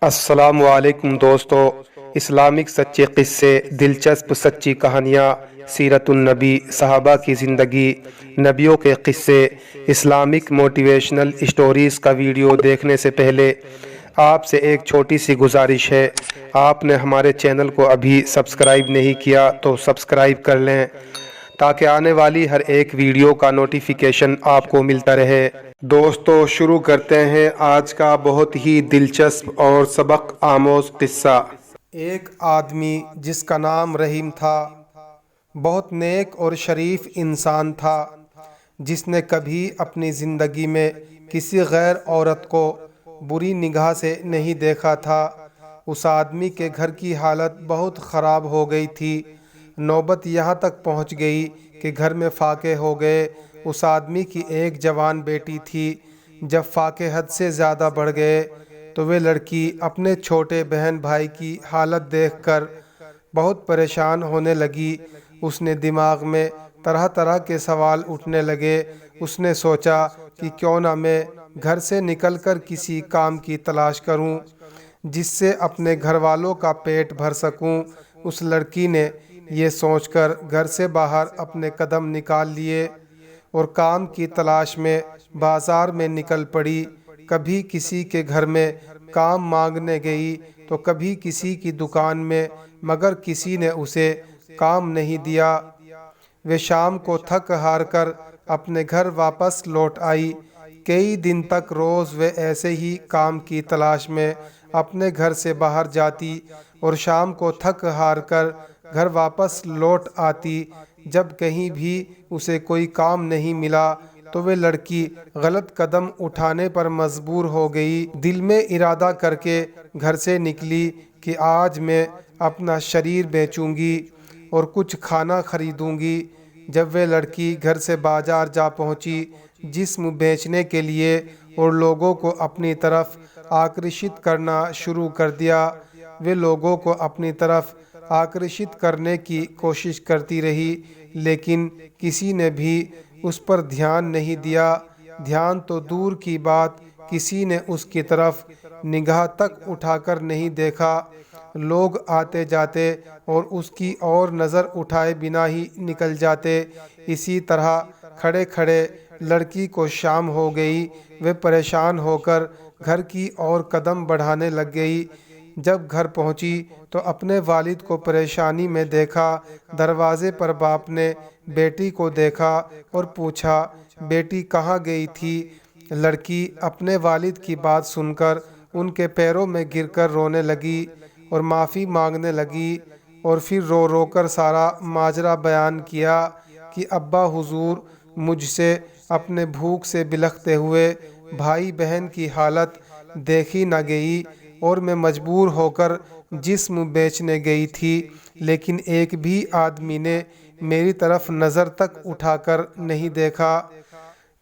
السلام علیکم دوستو، اسلامک سچے قصے، دلچسپ سچی کہانیاں، سیرت النبی، صحابہ کی زندگی، نبیوں کے قصے، اسلامک موٹیویشنل اسٹوریز کا ویڈیو دیکھنے سے پہلے آپ سے ایک چھوٹی سی گزارش ہے۔ آپ نے ہمارے چینل کو ابھی سبسکرائب نہیں کیا تو سبسکرائب کر لیں تاکہ آنے والی ہر ایک ویڈیو کا نوٹیفیکیشن آپ کو ملتا رہے۔ دوستو، شروع کرتے ہیں آج کا بہت ہی دلچسپ اور سبق آموز قصہ۔ ایک آدمی جس کا نام رحیم تھا، بہت نیک اور شریف انسان تھا، جس نے کبھی اپنی زندگی میں کسی غیر عورت کو بری نگاہ سے نہیں دیکھا تھا۔ اس آدمی کے گھر کی حالت بہت خراب ہو گئی تھی۔ نوبت یہاں تک پہنچ گئی کہ گھر میں فاقے ہو گئے۔ اس آدمی کی ایک جوان بیٹی تھی۔ جب فاقے حد سے زیادہ بڑھ گئے تو وہ لڑکی اپنے چھوٹے بہن بھائی کی حالت دیکھ کر بہت پریشان ہونے لگی۔ اس نے دماغ میں طرح طرح کے سوال اٹھنے لگے۔ اس نے سوچا کہ کیوں نہ میں گھر سے نکل کر کسی کام کی تلاش کروں جس سے اپنے گھر والوں کا پیٹ بھر سکوں۔ اس لڑکی نے یہ سوچ کر گھر سے باہر اپنے قدم نکال لیے اور کام کی تلاش میں بازار میں نکل پڑی۔ کبھی کسی کے گھر میں کام مانگنے گئی تو کبھی کسی کی دکان میں، مگر کسی نے اسے کام نہیں دیا۔ وہ شام کو تھک ہار کر اپنے گھر واپس لوٹ آئی۔ کئی دن تک روز وہ ایسے ہی کام کی تلاش میں اپنے گھر سے باہر جاتی اور شام کو تھک ہار کر گھر واپس لوٹ آتی۔ جب کہیں بھی اسے کوئی کام نہیں ملا تو وہ لڑکی غلط قدم اٹھانے پر مجبور ہو گئی۔ دل میں ارادہ کر کے گھر سے نکلی کہ آج میں اپنا شریر بیچوں گی اور کچھ کھانا خریدوں گی۔ جب وہ لڑکی گھر سے بازار جا پہنچی جسم بیچنے کے لیے اور لوگوں کو اپنی طرف آکرشت کرنا شروع کر دیا، وہ لوگوں کو اپنی طرف آکرشت کرنے کی کوشش کرتی رہی، لیکن کسی نے بھی اس پر دھیان نہیں دیا۔ دھیان تو دور کی بات، کسی نے اس کی طرف نگاہ تک اٹھا کر نہیں دیکھا۔ لوگ آتے جاتے اور اس کی اور نظر اٹھائے بنا ہی نکل جاتے۔ اسی طرح کھڑے کھڑے لڑکی کو شام ہو گئی۔ وہ پریشان ہو کر گھر کی اور قدم بڑھانے لگ گئی۔ جب گھر پہنچی تو اپنے والد کو پریشانی میں دیکھا۔ دروازے پر باپ نے بیٹی کو دیکھا اور پوچھا، بیٹی کہاں گئی تھی؟ لڑکی اپنے والد کی بات سن کر ان کے پیروں میں گر کر رونے لگی اور معافی مانگنے لگی، اور پھر رو رو کر سارا ماجرا بیان کیا کہ ابا حضور، مجھ سے اپنے بھوک سے بلختے ہوئے بھائی بہن کی حالت دیکھی نہ گئی اور میں مجبور ہو کر جسم بیچنے گئی تھی، لیکن ایک بھی آدمی نے میری طرف نظر تک اٹھا کر نہیں دیکھا۔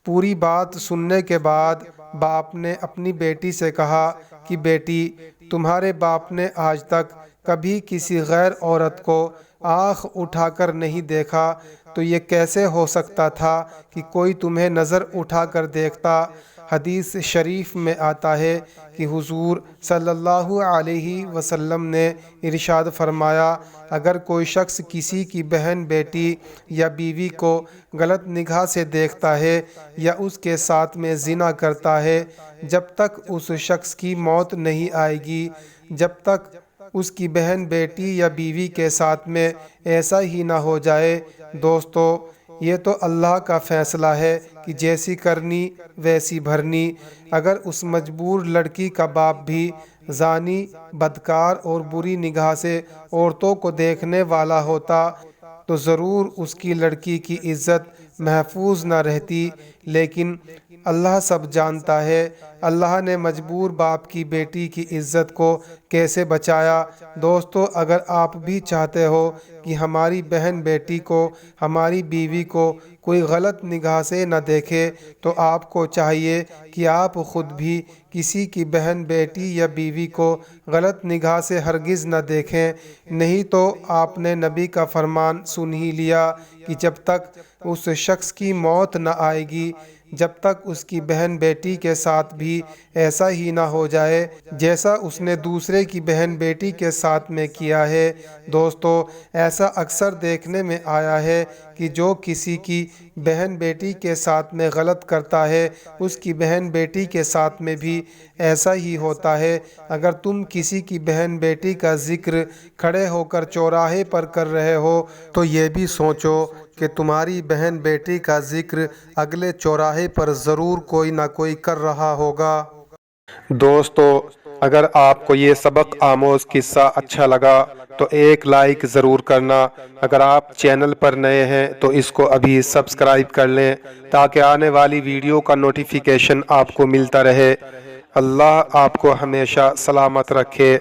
پوری بات سننے کے بعد باپ نے اپنی بیٹی سے کہا کہ بیٹی، تمہارے باپ نے آج تک کبھی کسی غیر عورت کو آنکھ اٹھا کر نہیں دیکھا، تو یہ کیسے ہو سکتا تھا کہ کوئی تمہیں نظر اٹھا کر دیکھتا؟ حدیث شریف میں آتا ہے کہ حضور صلی اللہ علیہ وسلم نے ارشاد فرمایا، اگر کوئی شخص کسی کی بہن، بیٹی یا بیوی کو غلط نگاہ سے دیکھتا ہے یا اس کے ساتھ میں زنا کرتا ہے، جب تک اس شخص کی موت نہیں آئے گی، جب تک اس کی بہن، بیٹی یا بیوی کے ساتھ میں ایسا ہی نہ ہو جائے۔ دوستو، یہ تو اللہ کا فیصلہ ہے کہ جیسی کرنی ویسی بھرنی۔ اگر اس مجبور لڑکی کا باپ بھی زانی، بدکار اور بری نگاہ سے عورتوں کو دیکھنے والا ہوتا تو ضرور اس کی لڑکی کی عزت محفوظ نہ رہتی، لیکن اللہ سب جانتا ہے، اللہ نے مجبور باپ کی بیٹی کی عزت کو کیسے بچایا۔ دوستو، اگر آپ بھی چاہتے ہو کہ ہماری بہن، بیٹی کو، ہماری بیوی کو کوئی غلط نگاہ سے نہ دیکھے تو آپ کو چاہیے کہ آپ خود بھی کسی کی بہن، بیٹی یا بیوی کو غلط نگاہ سے ہرگز نہ دیکھیں، نہیں تو آپ نے نبی کا فرمان سن ہی لیا کہ جب تک اس شخص کی موت نہ آئے گی جب تک اس کی بہن بیٹی کے ساتھ بھی ایسا ہی نہ ہو جائے جیسا اس نے دوسرے کی بہن بیٹی کے ساتھ میں کیا ہے۔ دوستو، ایسا اکثر دیکھنے میں آیا ہے کہ جو کسی کی بہن بیٹی کے ساتھ میں غلط کرتا ہے، اس کی بہن بیٹی کے ساتھ میں بھی ایسا ہی ہوتا ہے۔ اگر تم کسی کی بہن بیٹی کا ذکر کھڑے ہو کر چوراہے پر کر رہے ہو تو یہ بھی سوچو کہ تمہاری بہن بیٹی کا ذکر اگلے چوراہے پر ضرور کوئی نہ کوئی کر رہا ہوگا۔ دوستو، اگر آپ کو یہ سبق آموز قصہ اچھا لگا تو ایک لائک ضرور کرنا۔ اگر آپ چینل پر نئے ہیں تو اس کو ابھی سبسکرائب کر لیں تاکہ آنے والی ویڈیو کا نوٹیفیکیشن آپ کو ملتا رہے۔ اللہ آپ کو ہمیشہ سلامت رکھے۔